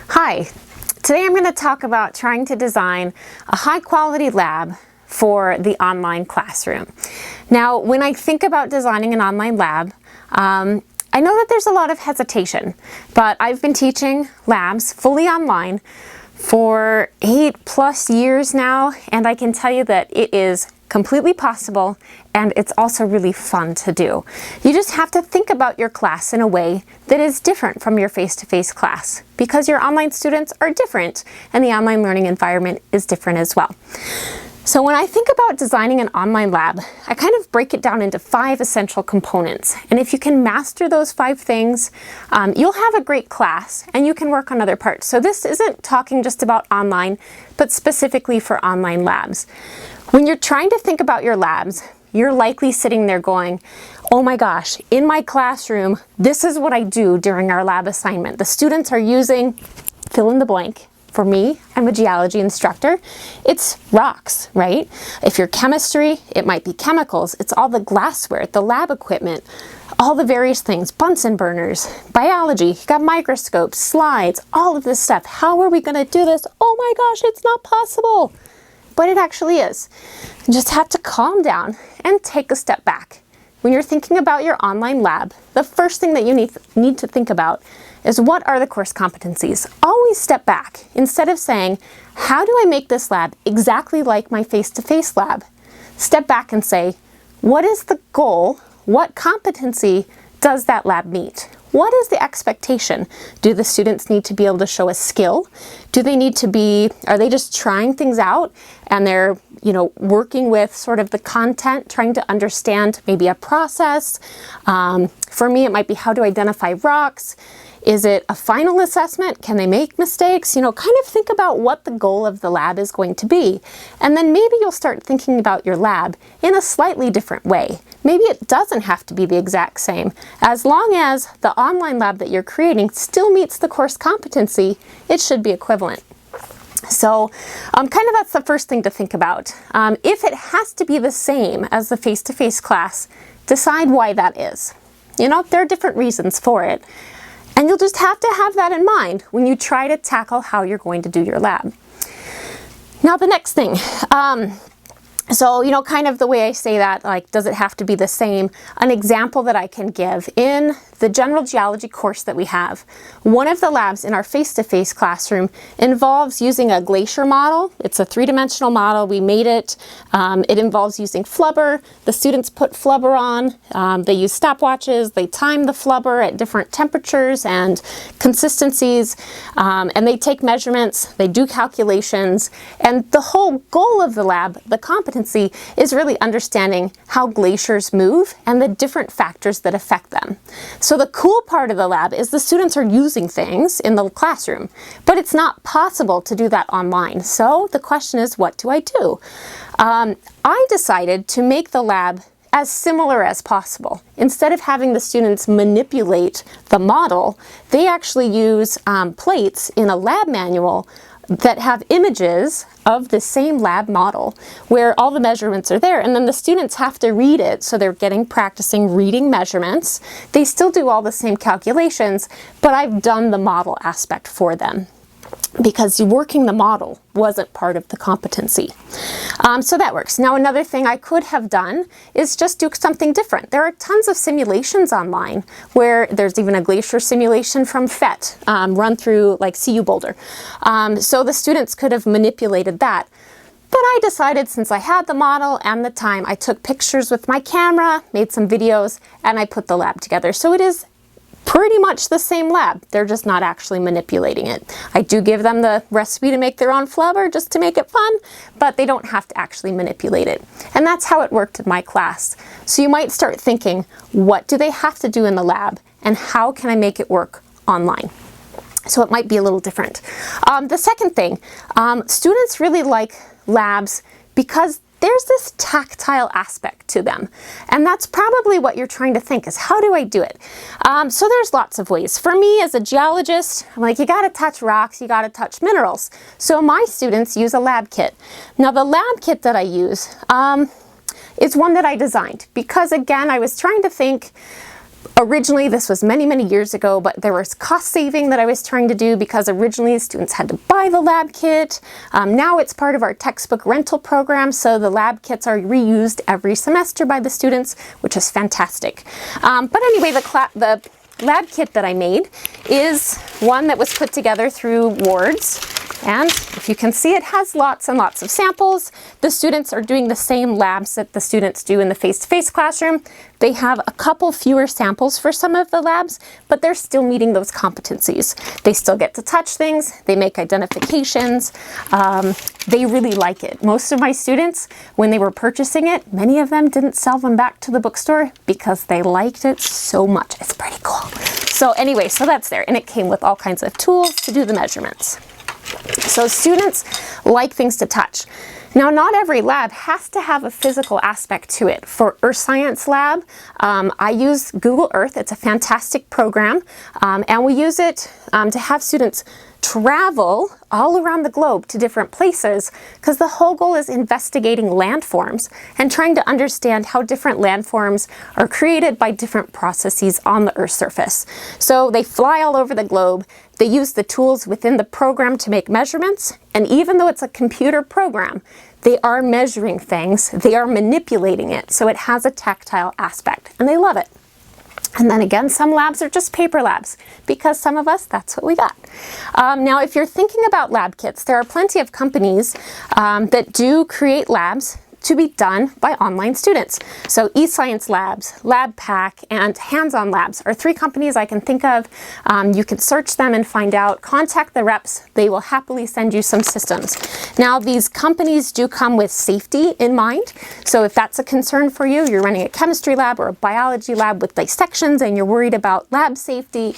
Hi, today I'm going to talk about trying to design a high-quality lab for the online classroom. Now, when I think about designing an online lab, I know that there's a lot of hesitation, but I've been teaching labs fully online for 8+ years now, and I can tell you that it is completely possible, and it's also really fun to do. You just have to think about your class in a way that is different from your face-to-face class, because your online students are different and the online learning environment is different as well. So when I think about designing an online lab, I kind of break it down into 5 essential components. And if you can master those 5 things, you'll have a great class and you can work on other parts. So this isn't talking just about online, but specifically for online labs. When you're trying to think about your labs, you're likely sitting there going, oh my gosh, in my classroom, this is what I do during our lab assignment. The students are using fill in the blank. For me, I'm a geology instructor. It's rocks, right? If you're chemistry, it might be chemicals. It's all the glassware, the lab equipment, all the various things, Bunsen burners, biology, you got microscopes, slides, all of this stuff. How are we going to do this? Oh my gosh, it's not possible. But it actually is. You just have to calm down and take a step back. When you're thinking about your online lab, the first thing that you need to think about is, what are the course competencies? Always step back. Instead of saying, how do I make this lab exactly like my face-to-face lab? Step back and say, what is the goal? What competency does that lab meet? What is the expectation? Do the students need to be able to show a skill? Do they need to be, are they just trying things out and they're, working with sort of the content, trying to understand maybe a process? For me, it might be how to identify rocks. Is it a final assessment? Can they make mistakes? Kind of think about what the goal of the lab is going to be. And then maybe you'll start thinking about your lab in a slightly different way. Maybe it doesn't have to be the exact same. As long as the online lab that you're creating still meets the course competency, it should be equivalent. So kind of that's the first thing to think about. If it has to be the same as the face-to-face class, decide why that is. There are different reasons for it. And you'll just have to have that in mind when you try to tackle how you're going to do your lab. Now the next thing, so kind of the way I say that, like, does it have to be the same? An example that I can give, in the general geology course that we have, one of the labs in our face-to-face classroom involves using a glacier model. It's a 3-dimensional model. We made it. It involves using flubber. The students put flubber on. They use stopwatches. They time the flubber at different temperatures and consistencies. And they take measurements. They do calculations. And the whole goal of the lab, the competency, is really understanding how glaciers move and the different factors that affect them. So the cool part of the lab is the students are using things in the classroom, but it's not possible to do that online. So the question is, what do I do? I decided to make the lab as similar as possible. Instead of having the students manipulate the model, they actually use plates in a lab manual that have images of the same lab model where all the measurements are there, and then the students have to read it, so they're practicing reading measurements. They still do all the same calculations, but I've done the model aspect for them, because working the model wasn't part of the competency. So that works. Now another thing I could have done is just do something different. There are tons of simulations online where there's even a glacier simulation from FET run through like CU Boulder. So the students could have manipulated that. But I decided, since I had the model and the time, I took pictures with my camera, made some videos, and I put the lab together. So it is pretty much the same lab. They're just not actually manipulating it. I do give them the recipe to make their own flubber just to make it fun, but they don't have to actually manipulate it. And that's how it worked in my class. So you might start thinking, what do they have to do in the lab, and how can I make it work online? So it might be a little different. The second thing, students really like labs because there's this tactile aspect to them. And that's probably what you're trying to think, is, how do I do it? So there's lots of ways. For me as a geologist, I'm like, you gotta touch rocks, you gotta touch minerals. So my students use a lab kit. Now the lab kit that I use is one that I designed because, again, I was trying to think, Originally, this was many, many years ago, but there was cost saving that I was trying to do because originally students had to buy the lab kit. Now it's part of our textbook rental program, so the lab kits are reused every semester by the students, which is fantastic. But anyway, the lab kit that I made is one that was put together through wards. And if you can see, it has lots and lots of samples. The students are doing the same labs that the students do in the face-to-face classroom. They have a couple fewer samples for some of the labs, but they're still meeting those competencies. They still get to touch things, they make identifications, they really like it. Most of my students, when they were purchasing it, many of them didn't sell them back to the bookstore because they liked it so much. It's pretty cool. So anyway, so that's there, and it came with all kinds of tools to do the measurements. So students like things to touch. Now, not every lab has to have a physical aspect to it. For Earth Science Lab, I use Google Earth. It's a fantastic program, and we use it to have students travel all around the globe to different places, because the whole goal is investigating landforms and trying to understand how different landforms are created by different processes on the Earth's surface. So they fly all over the globe. They use the tools within the program to make measurements, and even though it's a computer program, they are measuring things, they are manipulating it, so it has a tactile aspect, and they love it. And then again, some labs are just paper labs, because some of us, that's what we got. Now, if you're thinking about lab kits, there are plenty of companies that do create labs to be done by online students. So eScience Labs, LabPack, and Hands-On Labs are three companies I can think of. You can search them and find out. Contact the reps. They will happily send you some systems. Now, these companies do come with safety in mind. So if that's a concern for you, you're running a chemistry lab or a biology lab with dissections and you're worried about lab safety,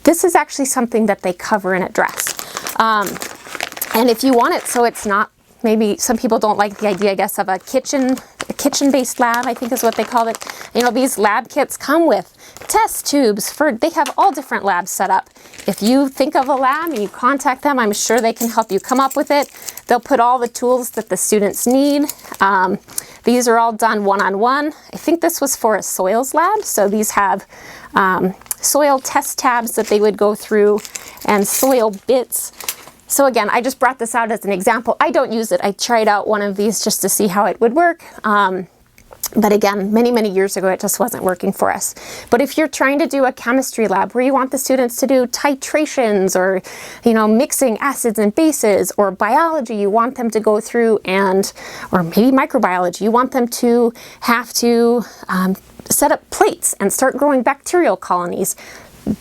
this is actually something that they cover and address. And if you want it so it's not, maybe some people don't like the idea, I guess, of a kitchen-based lab, I think is what they call it. You know, these lab kits come with test tubes they have all different labs set up. If you think of a lab and you contact them, I'm sure they can help you come up with it. They'll put all the tools that the students need. These are all done one-on-one. I think this was for a soils lab, so these have soil test tabs that they would go through and soil bits. So again, I just brought this out as an example. I don't use it. I tried out one of these just to see how it would work. But again, many, many years ago, it just wasn't working for us. But if you're trying to do a chemistry lab where you want the students to do titrations or, you know, mixing acids and bases, or biology, you want them to go through or maybe microbiology, you want them to have to set up plates and start growing bacterial colonies.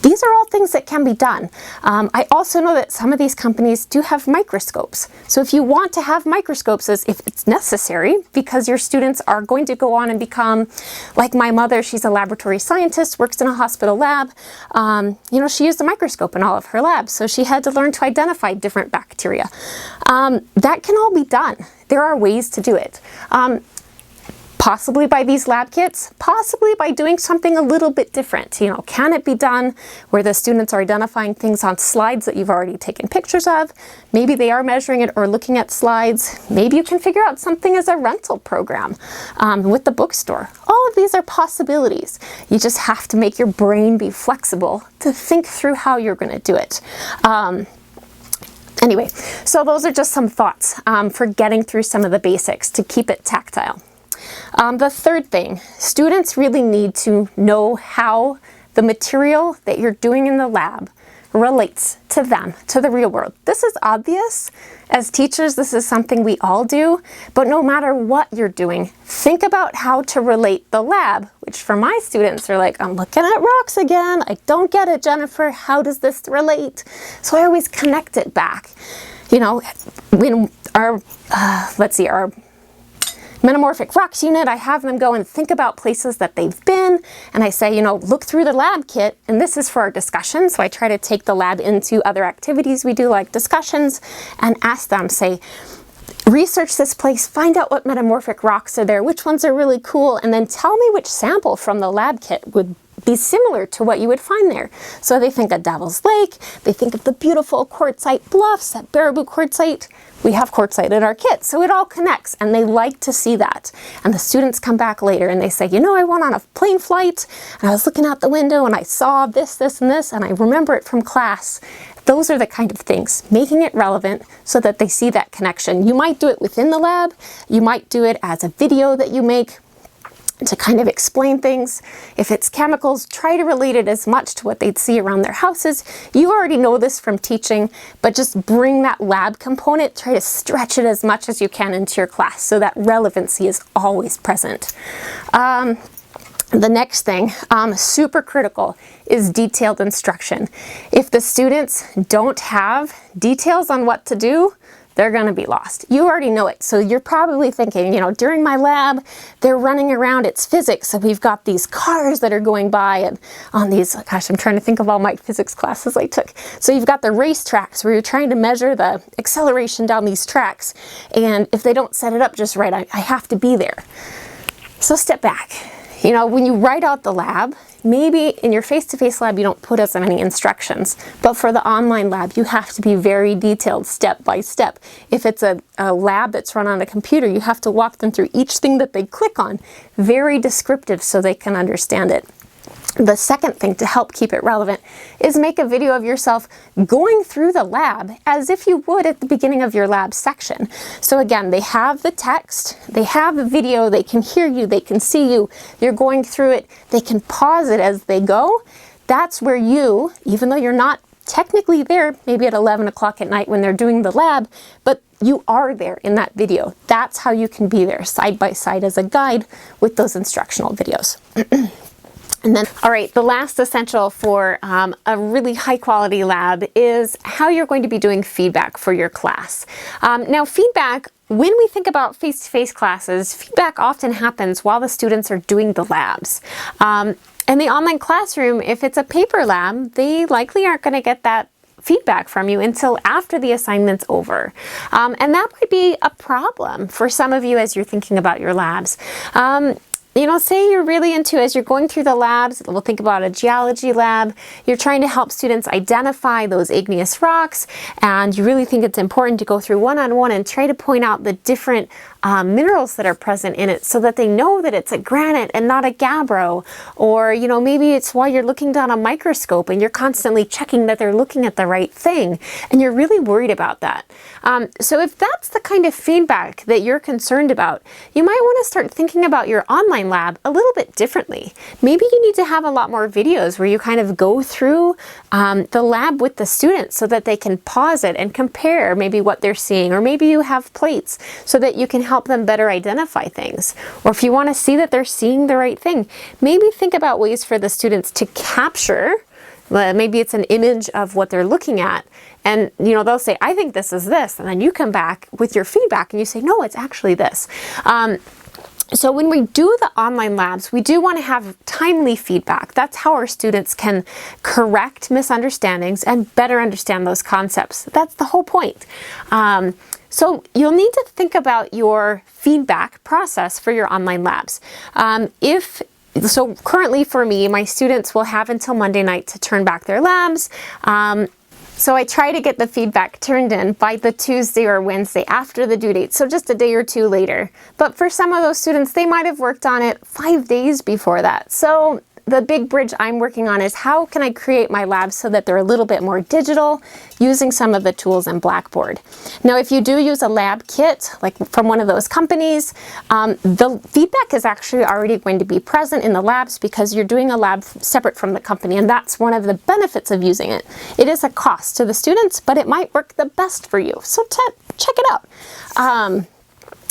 These are all things that can be done. I also know that some of these companies do have microscopes. So if you want to have microscopes, if it's necessary, because your students are going to go on and become, like my mother, she's a laboratory scientist, works in a hospital lab. You know, she used a microscope in all of her labs, so she had to learn to identify different bacteria. That can all be done. There are ways to do it. Possibly by these lab kits, possibly by doing something a little bit different. You know, can it be done where the students are identifying things on slides that you've already taken pictures of? Maybe they are measuring it or looking at slides. Maybe you can figure out something as a rental program with the bookstore. All of these are possibilities. You just have to make your brain be flexible to think through how you're going to do it. Anyway, so those are just some thoughts for getting through some of the basics to keep it tactile. The third thing, students really need to know how the material that you're doing in the lab relates to them, to the real world. This is obvious. As teachers, this is something we all do, but no matter what you're doing, think about how to relate the lab, which for my students are like, I'm looking at rocks again. I don't get it, Jennifer. How does this relate? So I always connect it back. You know, when our metamorphic rocks unit, I have them go and think about places that they've been, and I say, you know, look through the lab kit, and this is for our discussion, so I try to take the lab into other activities we do, like discussions, and ask them, say, research this place, find out what metamorphic rocks are there, which ones are really cool, and then tell me which sample from the lab kit would be similar to what you would find there. So they think of Devil's Lake, they think of the beautiful quartzite bluffs at Baraboo Quartzite. We have quartzite in our kit, so it all connects, and they like to see that. And the students come back later and they say, you know, I went on a plane flight and I was looking out the window and I saw this, this, and this, and I remember it from class. Those are the kind of things, making it relevant so that they see that connection. You might do it within the lab, you might do it as a video that you make to kind of explain things. If it's chemicals, try to relate it as much to what they'd see around their houses. You already know this from teaching, but just bring that lab component, try to stretch it as much as you can into your class so that relevancy is always present. The next thing, super critical, is detailed instruction. If the students don't have details on what to do, they're going to be lost. You already know it. So you're probably thinking, you know, during my lab, they're running around, it's physics. So we've got these cars that are going by and on these, gosh, I'm trying to think of all my physics classes I took. So you've got the race tracks where you're trying to measure the acceleration down these tracks. And if they don't set it up just right, I have to be there. So step back. You know, when you write out the lab, maybe in your face-to-face lab you don't put as many instructions, but for the online lab you have to be very detailed step by step. If it's a lab that's run on a computer, you have to walk them through each thing that they click on, very descriptive so they can understand it. The second thing to help keep it relevant is make a video of yourself going through the lab as if you would at the beginning of your lab section. So again, they have the text, they have the video, they can hear you, they can see you, you're going through it, they can pause it as they go. That's where you, even though you're not technically there, maybe at 11 o'clock at night when they're doing the lab, but you are there in that video. That's how you can be there side by side as a guide with those instructional videos. And then, all right, the last essential for a really high quality lab is how you're going to be doing feedback for your class. Now feedback, when we think about face-to-face classes, feedback often happens while the students are doing the labs. In the online classroom, if it's a paper lab, they likely aren't going to get that feedback from you until after the assignment's over. And that might be a problem for some of you as you're thinking about your labs. You know, say you're really into, as you're going through the labs, we'll think about a geology lab, you're trying to help students identify those igneous rocks, and you really think it's important to go through one-on-one and try to point out the different minerals that are present in it so that they know that it's a granite and not a gabbro. Or, you know, maybe it's while you're looking down a microscope and you're constantly checking that they're looking at the right thing, and you're really worried about that. So if that's the kind of feedback that you're concerned about, you might want to start thinking about your online lab a little bit differently. Maybe you need to have a lot more videos where you kind of go through the lab with the students so that they can pause it and compare maybe what they're seeing, or maybe you have plates so that you can help them better identify things. Or if you want to see that they're seeing the right thing, maybe think about ways for the students to capture, maybe it's an image of what they're looking at, and you know, they'll say, I think this is this, and then you come back with your feedback and you say, no, it's actually this. So when we do the online labs, we do want to have timely feedback. That's how our students can correct misunderstandings and better understand those concepts. That's the whole point. So you'll need to think about your feedback process for your online labs. So currently for me, my students will have until Monday night to turn back their labs. So I try to get the feedback turned in by the Tuesday or Wednesday after the due date, so just a day or two later. But for some of those students, they might have worked on it 5 days before that. So the big bridge I'm working on is how can I create my labs so that they're a little bit more digital using some of the tools in Blackboard. Now, if you do use a lab kit, like from one of those companies, the feedback is actually already going to be present in the labs because you're doing a lab separate from the company, and that's one of the benefits of using it. It is a cost to the students, but it might work the best for you. So check it out.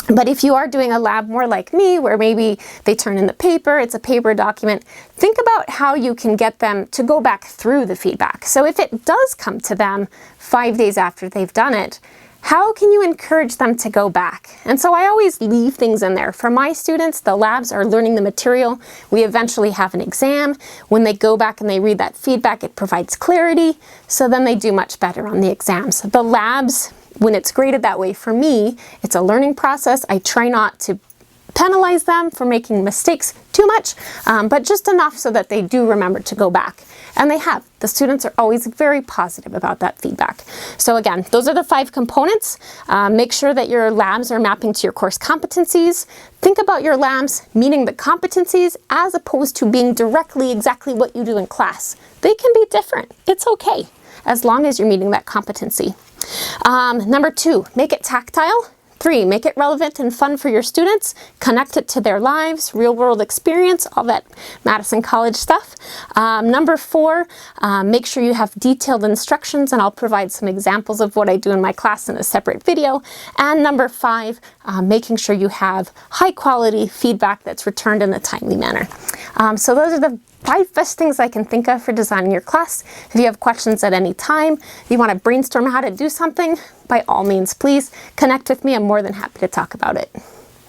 But if you are doing a lab more like me, where maybe they turn in the paper, it's a paper document, think about how you can get them to go back through the feedback. So if it does come to them 5 days after they've done it, how can you encourage them to go back? And so I always leave things in there. For my students, the labs are learning the material. We eventually have an exam. When they go back and they read that feedback, it provides clarity. So then they do much better on the exams. The labs, when it's graded that way, for me, it's a learning process. I try not to penalize them for making mistakes too much, but just enough so that they do remember to go back. And they have. The students are always very positive about that feedback. So again, those are the 5 components. Make sure that your labs are mapping to your course competencies. Think about your labs meeting the competencies as opposed to being directly exactly what you do in class. They can be different. It's okay, as long as you're meeting that competency. Number 2, make it tactile. 3, make it relevant and fun for your students. Connect it to their lives, real world experience, all that Madison College stuff. Number 4, make sure you have detailed instructions, and I'll provide some examples of what I do in my class in a separate video. And number 5, making sure you have high quality feedback that's returned in a timely manner. So those are the 5 best things I can think of for designing your class. If you have questions at any time, you want to brainstorm how to do something, by all means, please connect with me. I'm more than happy to talk about it.